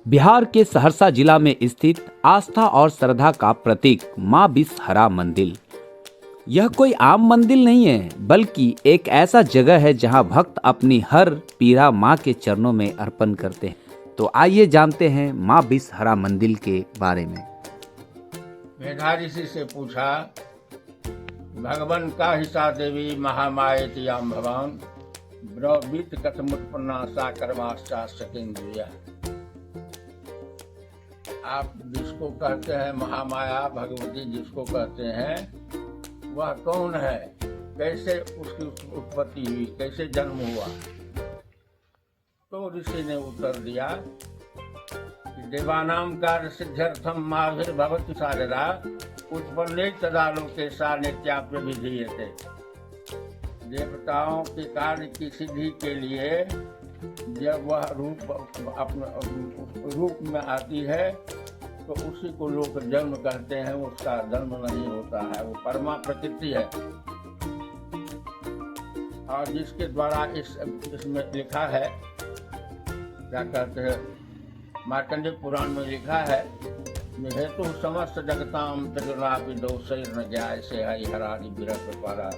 बिहार के सहरसा जिला में स्थित आस्था और श्रद्धा का प्रतीक मां बिसहरा मंदिर। यह कोई आम मंदिर नहीं है, बल्कि एक ऐसा जगह है जहां भक्त अपनी हर पीड़ा मां के चरणों में अर्पण करते हैं। तो आइए जानते हैं मां बिसहरा मंदिर के बारे में। मेधा ऋषि से पूछा, भगवान का हिस्सा देवी महामायेतियाम भवान ब्रवीत कथमुत्पन्ना सा कर्माश्चा सकेंद्रिया। आप जिसको कहते हैं महामाया भगवती जिसको कहते हैं, वह कौन है, कैसे उसकी उत्पत्ति हुई, कैसे जन्म हुआ? तो ऋषि ने उत्तर दिया कि देवानाम कार्य सिद्ध्यर्थम माभिर्भवति सारदा उत्पन्ने तदा लोके सा नित्याप्य विधीयते। देवताओं के कार्य की सिद्धि के लिए जब वह रूप अपने रूप में आती है तो उसी को लोग जन्म कहते हैं। उसका जन्म नहीं होता है, वो परमा प्रकृति है। और जिसके द्वारा इसमें लिखा है, क्या कहते हैं, मार्कंडेय पुराण में लिखा है, हेतु समस्त जगताम जगनापि दोषैर न ज्ञाय से हरिहरादि विरत पारा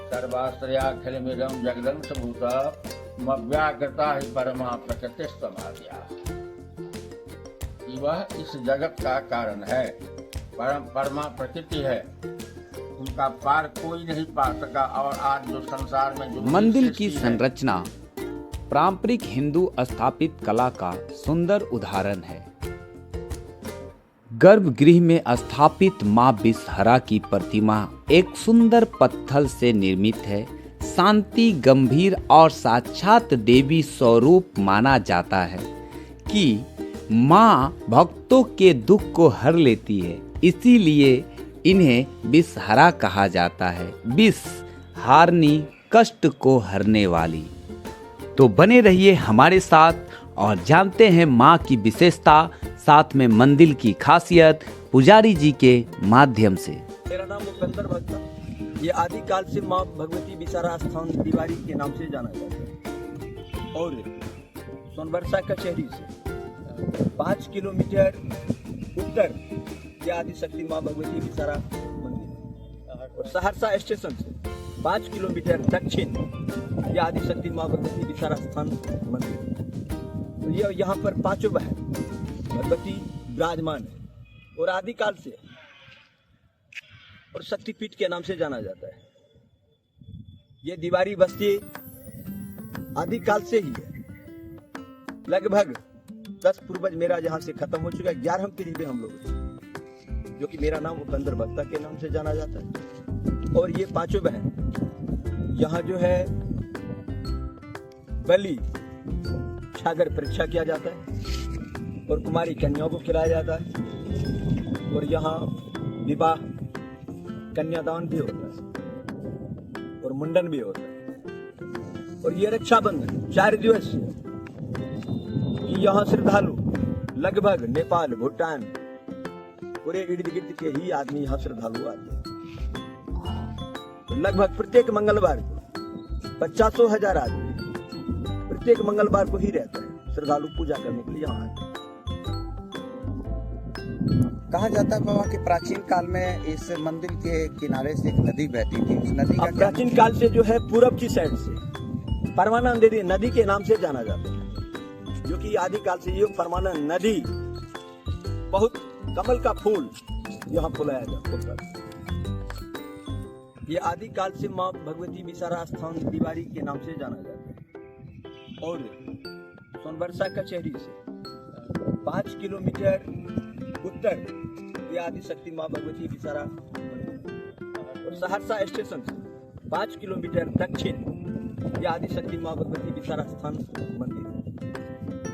सर्वाश्रयाखिलमिदं जगदंश भूत मव्याकृता ही परमा प्रकृति समाधिया। वह इस जगत का कारण है, परमा प्रकृति है, उनका पार कोई नहीं पा सका। और आज जो संसार में जो मंदिर की संरचना पारंपरिक हिंदू स्थापित कला का सुंदर उदाहरण है। गर्भगृह में स्थापित मां बिसहरा की प्रतिमा एक सुंदर पत्थर से निर्मित है। शांति, गंभीर और साक्षात देवी स्वरूप माना जाता है कि मां भक्तों के दुख को हर लेती है, इसीलिए इन्हें बिसहरा कहा जाता है। बिस हारनी, कष्ट को हरने वाली। तो बने रहिए हमारे साथ और जानते हैं मां की विशेषता, साथ में मंदिर की खासियत पुजारी जी के माध्यम से। मेरा नाम उपेंद्र भक्त है। ये आदिकाल से मां भगवती बिसहरा स्थान दीवारी के नाम से जाना जाता है। और सोनबरसा कचहरी से 5 किलोमीटर उत्तर ये आदिशक्ति मां भगवती बिसहरा मंदिर। और सहरसा स्टेशन से 5 किलोमीटर दक्षिण ये आदिशक्ति मां भगवती बिसहरा स्थान मंदिर। तो ये यहाँ पर पांचों बहन भगवती विराजमान है और आदिकाल से और शक्तिपीठ के नाम से जाना जाता है। ये दीवारी बस्ती आदिकाल से ही है। लगभग 10 पूर्वज मेरा जहाँ से खत्म हो चुका है। 11वीं पीढ़ी में हम लोग, जो कि मेरा नाम उपेंद्र भक्ता के नाम से जाना जाता है। और ये पांचों बहन यहाँ जो है बलि छागर परीक्षा किया जाता है और कुमारी कन्याओं को खिलाया जाता है। और यहाँ विवाह कन्यादान भी होता है और मुंडन भी होता है। और ये रक्षाबंधन 4 दिवस यहाँ श्रद्धालु लगभग नेपाल, भूटान, पूरे इर्द गिर्द के ही आदमी यहाँ श्रद्धालु आते हैं। लगभग प्रत्येक मंगलवार को 50,000 आदमी प्रत्येक मंगलवार को ही रहता है श्रद्धालु पूजा करने के लिए यहाँ आते हैं। कहा जाता है बाबा कि प्राचीन काल में इस मंदिर के किनारे से एक नदी बहती थी। उस नदी का प्राचीन काल से जो है पूरब की साइड से परमानंद नदी के नाम से जाना जाता है, जो कि आदिकाल से ये परमानंद नदी बहुत कमल का फूल यहाँ फुलाया जाता है। ये आदिकाल से मां भगवती बिसहरा स्थान दीवारी के नाम से जाना जाता है। और सोनबरसा कचहरी से 5 किलोमीटर उत्तर ये आदिशक्ति मां भगवती बिसहरा और सहरसा स्टेशन से 5 किलोमीटर दक्षिण ये आदिशक्ति मां भगवती बिसहरा स्थान मंदिर।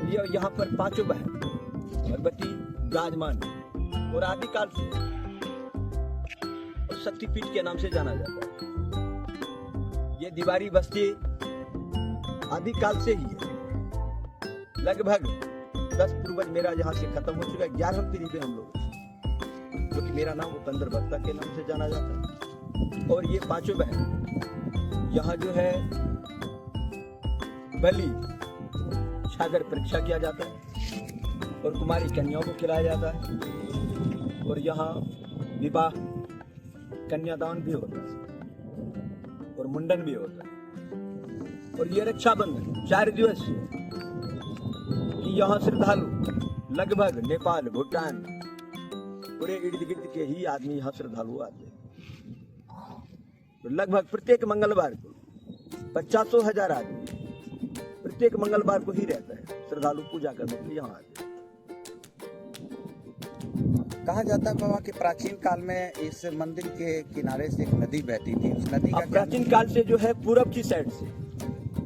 ये यहाँ पर पांचों बहन भगवती विराजमान है और आदिकाल से और शक्तिपीठ के नाम से जाना जाता है। ये दीवारी बस्ती आदिकाल से ही है। लगभग 10 पूर्वज मेरा जहाँ से खत्म हो चुका है। 11वीं पीढ़ी में हम लोग, जो कि मेरा नाम उपेंद्र भक्ता के नाम से जाना जाता है। और ये पांचों बहन यहाँ जो है बलि छागर परीक्षा किया जाता है और कुमारी कन्याओं को खिलाया जाता है। और यहाँ विवाह कन्यादान भी होता है और मुंडन भी होता है। और ये रक्षाबंधन 4 दिवसीय कि यहाँ श्रद्धालु लगभग नेपाल, भूटान पूरे इर्द गिर्द के ही आदमी यहाँ श्रद्धालु आते हैं। तो लगभग प्रत्येक मंगलवार को 50,000 आदमी प्रत्येक मंगलवार को ही रहता है श्रद्धालु पूजा करने के लिए यहाँ आते हैं। कहा जाता है बाबा कि प्राचीन काल में इस मंदिर के किनारे से एक नदी बहती थी, उस नदी का अब प्राचीन काल से जो है पूरब की साइड से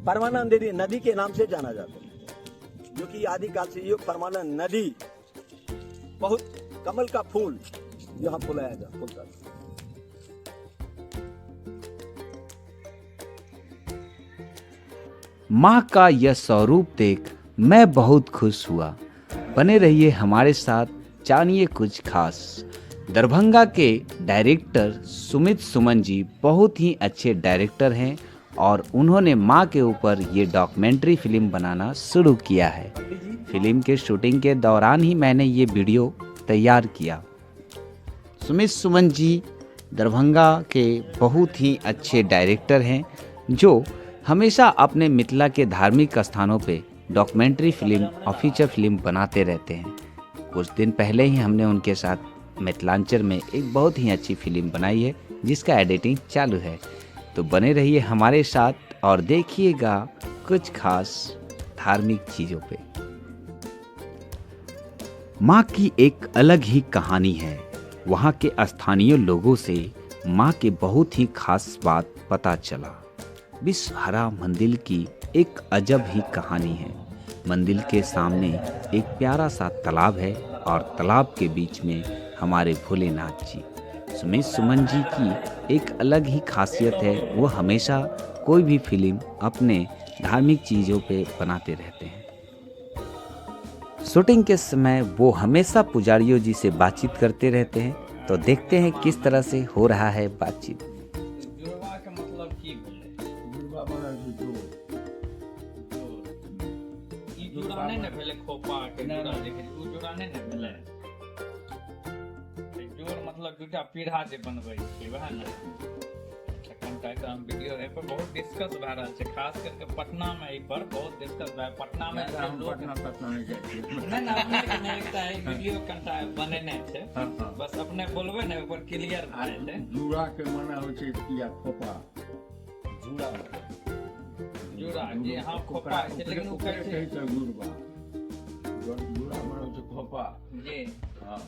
परमानंद नदी के नाम से जाना जाता है, जो कि आदिकाल से ये परमानंद नदी बहुत कमल का फूल यहाँ फुलाया जाता है। माँ का यह स्वरूप देख मैं बहुत खुश हुआ। बने रहिए हमारे साथ, जानिए कुछ खास। दरभंगा के डायरेक्टर सुमित सुमन जी बहुत ही अच्छे डायरेक्टर हैं और उन्होंने माँ के ऊपर ये डॉक्यूमेंट्री फिल्म बनाना शुरू किया है। फिल्म के शूटिंग के दौरान ही मैंने ये वीडियो तैयार किया। सुमित सुमन जी दरभंगा के बहुत ही अच्छे डायरेक्टर हैं जो हमेशा अपने मिथिला के धार्मिक स्थानों पे डॉक्यूमेंट्री फिल्म और फीचर फिल्म बनाते रहते हैं। कुछ दिन पहले ही हमने उनके साथ मिथिलांचल में एक बहुत ही अच्छी फिल्म बनाई है जिसका एडिटिंग चालू है। तो बने रहिए हमारे साथ और देखिएगा कुछ खास धार्मिक चीज़ों पे। माँ की एक अलग ही कहानी है। वहाँ के स्थानीय लोगों से माँ के बहुत ही खास बात पता चला। विषहरा मंदिर की एक अजब ही कहानी है। मंदिर के सामने एक प्यारा सा तालाब है और तालाब के बीच में हमारे भोलेनाथ जी। सुमित सुमन जी की एक अलग ही खासियत है, वो हमेशा कोई भी फिल्म अपने धार्मिक चीज़ों पे बनाते रहते हैं। शूटिंग के समय वो हमेशा पुजारियों जी से बातचीत करते रहते हैं। तो देखते हैं किस तरह से हो रहा है बातचीत। जुड़वा के मतलब की भेलै? जुड़वा माने ई जुड़ा नहीं न भेलै, खोपा के जुड़ा देखे उ जुड़ा नहीं न भेलै। जोड़ मतलब दूटा पीढ़ा जे बनबै छै वएह न। कनिटा एकरा हम वीडियो एहि पर बहुत डिस्कस भए रहल छै, खास करके पटना में एहि पर बहुत डिस्कस भए। पटना में हम पटना नहीं जाइ छियै। नहीं ना अपने के नहीं एकटा है वीडियो कनिटा बनेने छै, बस अपने बोलबे ने ऊपर क्लियर भए जेतै। जुड़ा के माने होइ छै किया खोपा। जुड़ा जुड़ा जी हाँ खोपा छै, लेकिन उ कहै छै जुड़वा। जुड़ा माने होइ छै खोपा। जी हाँ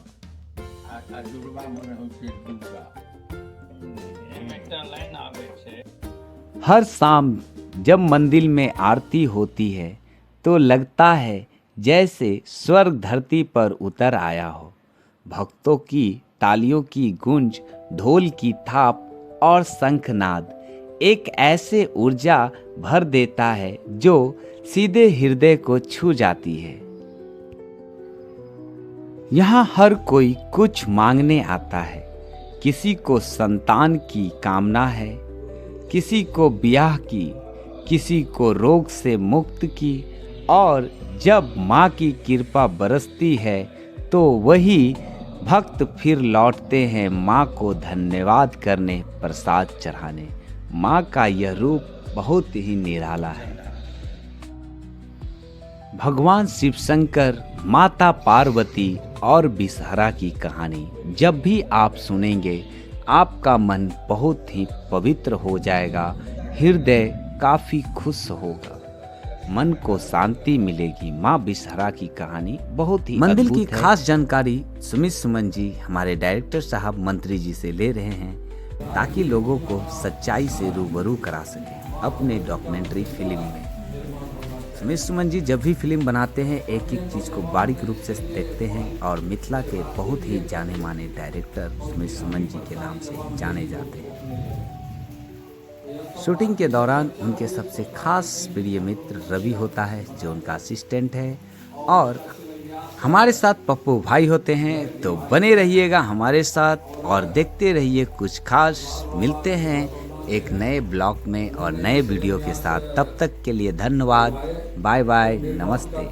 आ जुड़वा माने होइ छै दुर्गा। एकटा लाइन आबै छै। हर शाम जब मंदिर में आरती होती है तो लगता है जैसे स्वर्ग धरती पर उतर आया हो। भक्तों की तालियों की गूंज, ढोल की थाप और शंखनाद एक ऐसे ऊर्जा भर देता है जो सीधे हृदय को छू जाती है। यहाँ हर कोई कुछ मांगने आता है। किसी को संतान की कामना है, किसी को ब्याह की, किसी को रोग से मुक्त की, और जब माँ की कृपा बरसती है तो वही भक्त फिर लौटते हैं माँ को धन्यवाद करने, प्रसाद चढ़ाने। माँ का यह रूप बहुत ही निराला है। भगवान शिव शंकर, माता पार्वती और विषहरा की कहानी जब भी आप सुनेंगे आपका मन बहुत ही पवित्र हो जाएगा, हृदय काफी खुश होगा, मन को शांति मिलेगी। माँ विषहरा की कहानी बहुत ही मंदिर की खास जानकारी सुमित सुमन जी हमारे डायरेक्टर साहब मंत्री जी से ले रहे हैं ताकि लोगों को सच्चाई से रूबरू करा सके अपने डॉक्यूमेंट्री फिल्म में। सुमित सुमन जी जब भी फिल्म बनाते हैं एक एक चीज़ को बारीक रूप से देखते हैं और मिथिला के बहुत ही जाने माने डायरेक्टर सुमित सुमन जी के नाम से जाने जाते हैं। शूटिंग के दौरान उनके सबसे खास प्रिय मित्र रवि होता है जो उनका असिस्टेंट है और हमारे साथ पप्पू भाई होते हैं। तो बने रहिएगा हमारे साथ और देखते रहिए कुछ खास। मिलते हैं एक नए ब्लॉग में और नए वीडियो के साथ। तब तक के लिए धन्यवाद। बाय बाय, नमस्ते।